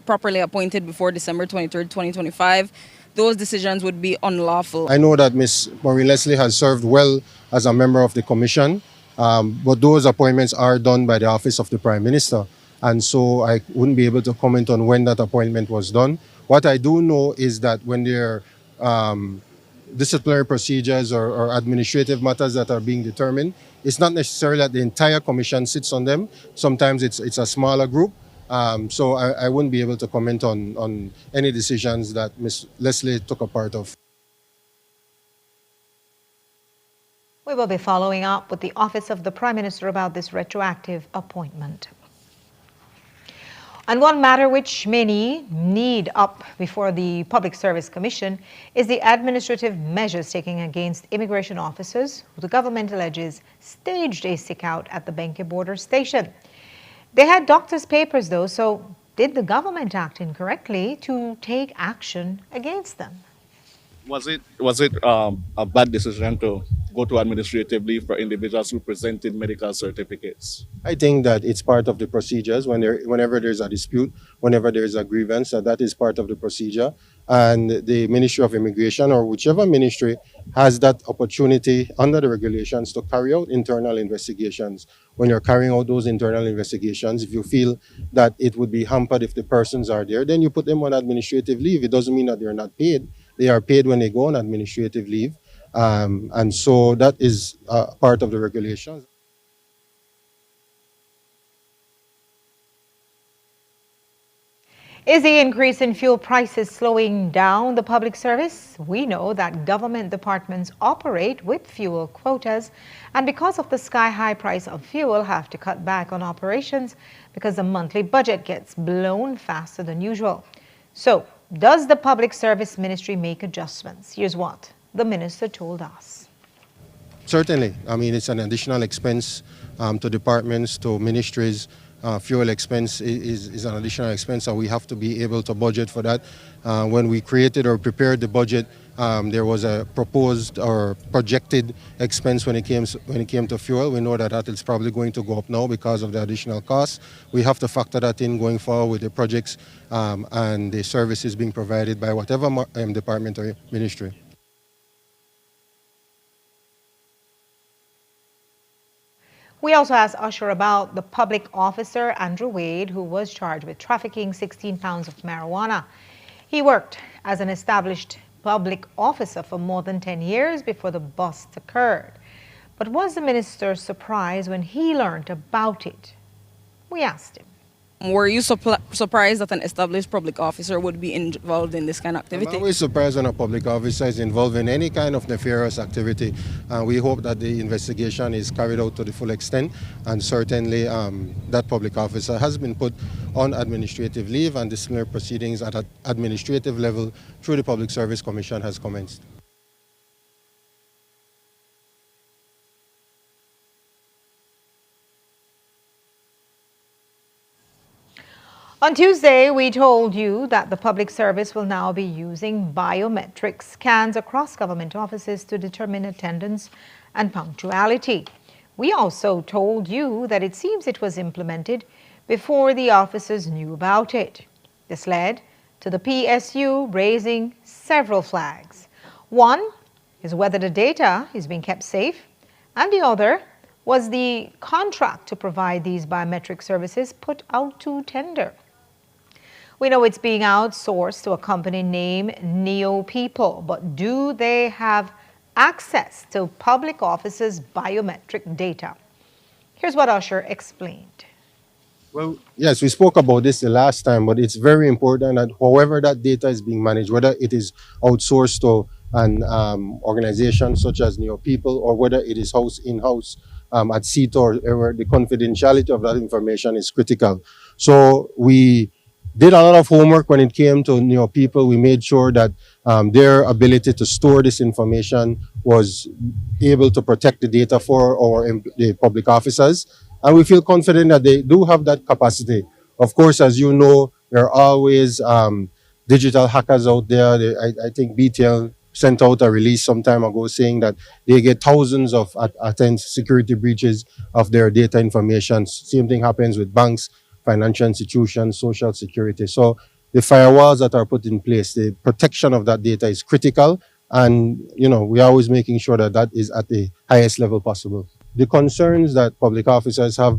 properly appointed before December 23rd, 2025, those decisions would be unlawful. I know that Ms. Maureen Leslie has served well as a member of the commission, but those appointments are done by the Office of the Prime Minister. And so I wouldn't be able to comment on when that appointment was done. What I do know is that when there are disciplinary procedures or administrative matters that are being determined, it's not necessarily that the entire commission sits on them. Sometimes it's a smaller group. So I wouldn't be able to comment on any decisions that Ms. Leslie took a part of. We will be following up with the Office of the Prime Minister about this retroactive appointment. And one matter which many need up before the Public Service Commission is the administrative measures taken against immigration officers who the government alleges staged a sick-out at the Benke border station. They had doctors' papers, though, so did the government act incorrectly to take action against them? Was it a bad decision to go to administrative leave for individuals who presented medical certificates? I think that it's part of the procedures whenever there's a dispute, whenever there's a grievance, that is part of the procedure. And the Ministry of Immigration or whichever ministry has that opportunity under the regulations to carry out internal investigations. When you're carrying out those internal investigations, if you feel that it would be hampered if the persons are there, then you put them on administrative leave. It doesn't mean that they're not paid. They are paid when they go on administrative leave. And so that is part of the regulations. Is the increase in fuel prices slowing down the public service? We know that government departments operate with fuel quotas, and because of the sky-high price of fuel, have to cut back on operations because the monthly budget gets blown faster than usual. So, does the Public Service Ministry make adjustments? Here's what the minister told us. Certainly. I mean, it's an additional expense to departments, to ministries. Fuel expense is an additional expense, so we have to be able to budget for that. When we created or prepared the budget, there was a proposed or projected expense when it came to fuel. We know that is probably going to go up now because of the additional costs. We have to factor that in going forward with the projects and the services being provided by whatever department or ministry. We also asked Usher about the public officer, Andrew Wade, who was charged with trafficking 16 pounds of marijuana. He worked as an established public officer for more than 10 years before the bust occurred. But was the minister surprised when he learned about it? We asked him. Were you surprised that an established public officer would be involved in this kind of activity? I'm always surprised when a public officer is involved in any kind of nefarious activity. We hope that the investigation is carried out to the full extent, and certainly that public officer has been put on administrative leave, and disciplinary proceedings at an administrative level through the Public Service Commission has commenced. On Tuesday, we told you that the public service will now be using biometric scans across government offices to determine attendance and punctuality. We also told you that it seems it was implemented before the officers knew about it. This led to the PSU raising several flags. One, is whether the data is being kept safe, and the other was the contract to provide these biometric services put out to tender. We know it's being outsourced to a company named Neo People, but do they have access to public offices' biometric data? Here's what Usher explained. Well, yes, we spoke about this the last time, but it's very important that however that data is being managed, whether it is outsourced to an organization such as Neo People or whether it is in-house at CETA or where the confidentiality of that information is critical. So we did a lot of homework when it came to Neo People. We made sure that their ability to store this information was able to protect the data for the public officers. And we feel confident that they do have that capacity. Of course, as you know, there are always digital hackers out there. I think BTL sent out a release some time ago saying that they get thousands of attempt security breaches of their data information. Same thing happens with banks, financial institutions, social security. So the firewalls that are put in place, the protection of that data is critical. And, you know, we're always making sure that that is at the highest level possible. The concerns that public officers have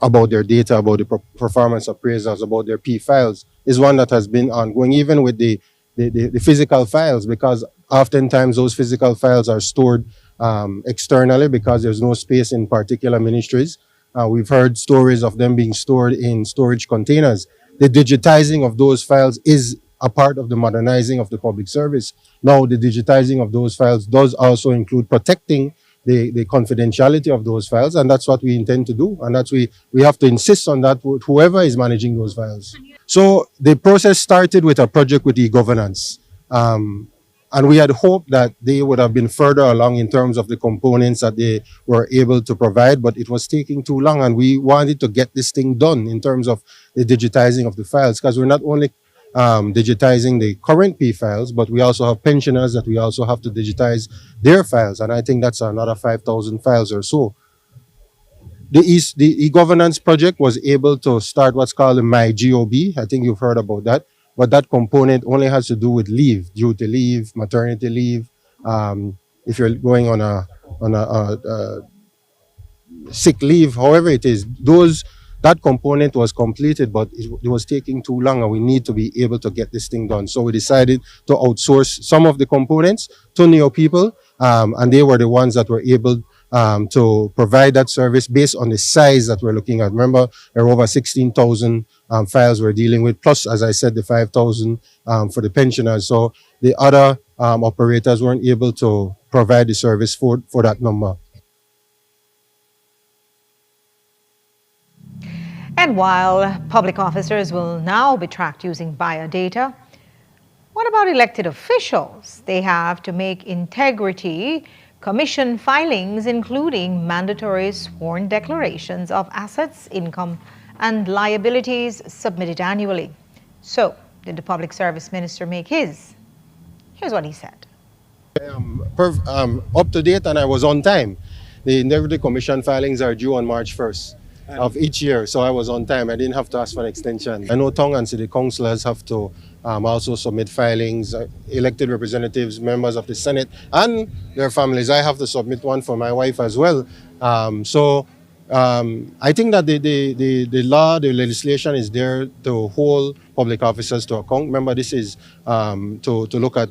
about their data, about the performance appraisals, about their P files is one that has been ongoing, even with the physical files, because oftentimes those physical files are stored externally because there's no space in particular ministries. We've heard stories of them being stored in storage containers. The digitizing of those files is a part of the modernizing of the public service. Now, the digitizing of those files does also include protecting the confidentiality of those files, and that's what we intend to do. And that's we have to insist on that with whoever is managing those files. So the process started with a project with e-governance. And we had hoped that they would have been further along in terms of the components that they were able to provide, but it was taking too long. And we wanted to get this thing done in terms of the digitizing of the files, because we're not only digitizing the current P files, but we also have pensioners that we also have to digitize their files. And I think that's another 5,000 files or so. The e-governance project was able to start what's called the MyGOB. I think you've heard about that. But that component only has to do with leave, duty leave, maternity leave. If you're going on a sick leave, however it is, that component was completed, but it was taking too long, and we need to be able to get this thing done. So we decided to outsource some of the components to Neo People, and they were the ones that were able to provide that service based on the size that we're looking at. Remember, there are over 16,000 files we're dealing with, plus, as I said, the 5,000 for the pensioners. So the other operators weren't able to provide the service for that number. And while public officers will now be tracked using biodata, what about elected officials? They have to make integrity commission filings, including mandatory sworn declarations of assets, income, and liabilities submitted annually. So, did the Public Service Minister make his? Here's what he said. Up to date, and I was on time. The Integrity Commission filings are due on March 1st. Of each year, so I was on time. I didn't have to ask for an extension. I know Tongue and City Councillors have to also submit filings, elected representatives, members of the Senate, and their families. I have to submit one for my wife as well. I think that the law, the legislation is there to hold public officers to account. Remember, this is to look at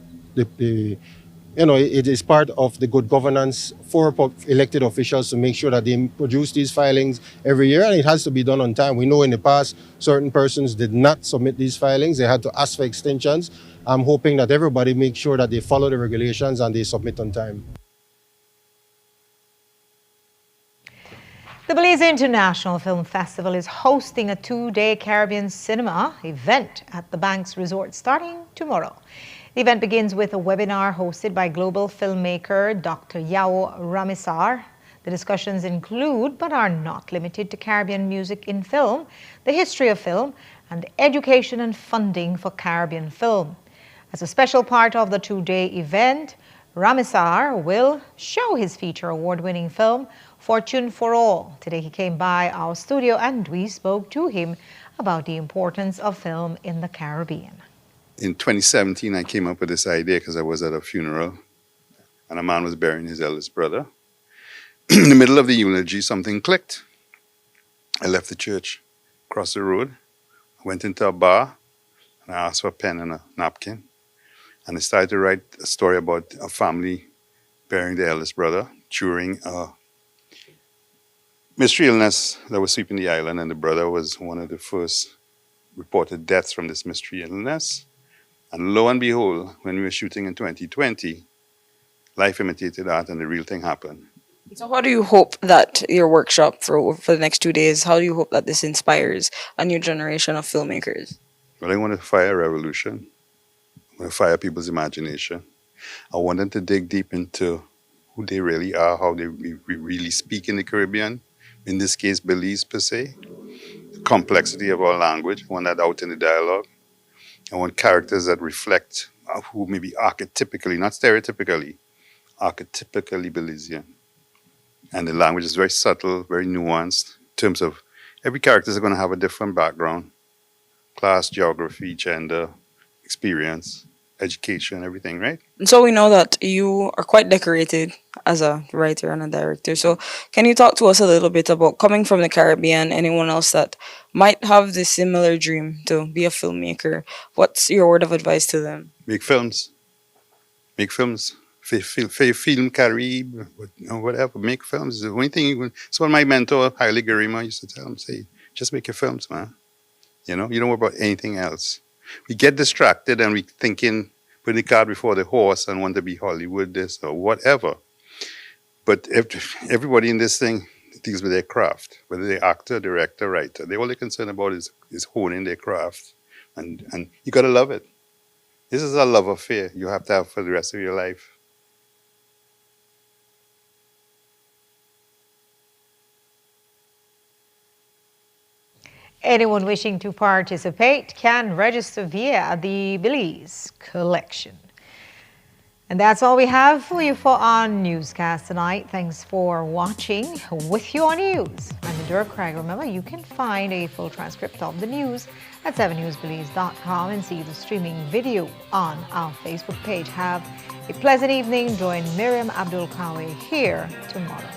it is part of the good governance for elected officials to make sure that they produce these filings every year, and it has to be done on time. We know in the past, certain persons did not submit these filings. They had to ask for extensions. I'm hoping that everybody makes sure that they follow the regulations and they submit on time. The Belize International Film Festival is hosting a 2-day Caribbean cinema event at the Banks Resort starting tomorrow. The event begins with a webinar hosted by global filmmaker Dr. Yao Ramisar. The discussions include, but are not limited to, Caribbean music in film, the history of film, and education and funding for Caribbean film. As a special part of the 2-day event, Ramisar will show his feature award-winning film, Fortune for All. Today he came by our studio and we spoke to him about the importance of film in the Caribbean. In 2017, I came up with this idea because I was at a funeral and a man was burying his eldest brother. In the middle of the eulogy, something clicked. I left the church, crossed the road, went into a bar, and I asked for a pen and a napkin. And I started to write a story about a family burying their eldest brother during a mystery illness that was sweeping the island, and the brother was one of the first reported deaths from this mystery illness. And lo and behold, when we were shooting in 2020, life imitated art and the real thing happened. So how do you hope that your workshop for the next 2 days, how do you hope that this inspires a new generation of filmmakers? Well, I want to fire a revolution. I want to fire people's imagination. I want them to dig deep into who they really are, how they really speak in the Caribbean. In this case, Belize per se. The complexity of our language. I want that out in the dialogue. I want characters that reflect who may be archetypically, not stereotypically, archetypically Belizean. And the language is very subtle, very nuanced in terms of every character is going to have a different background, class, geography, gender, experience, education, everything, right? And so we know that you are quite decorated as a writer and a director. So can you talk to us a little bit about coming from the Caribbean, anyone else that might have this similar dream to be a filmmaker? What's your word of advice to them? Make films. Make films. Film Carib, whatever. Make films. The only thing it's what my mentor, Haile Garima, used to tell him, say, just make your films, man. You know, you don't worry about anything else. We get distracted and we thinking, putting the cart before the horse and want to be Hollywood this or whatever. But everybody in this thing deals with their craft, whether they're actor, director, writer. All they're concerned about is honing their craft. And you got to love it. This is a love affair you have to have for the rest of your life. Anyone wishing to participate can register via the Belize collection. And that's all we have for you for our newscast tonight. Thanks for watching. With your news, I'm Indira Craig. Remember, you can find a full transcript of the news at 7newsbelize.com and see the streaming video on our Facebook page. Have a pleasant evening. Join Miriam Abdul Kawi here tomorrow.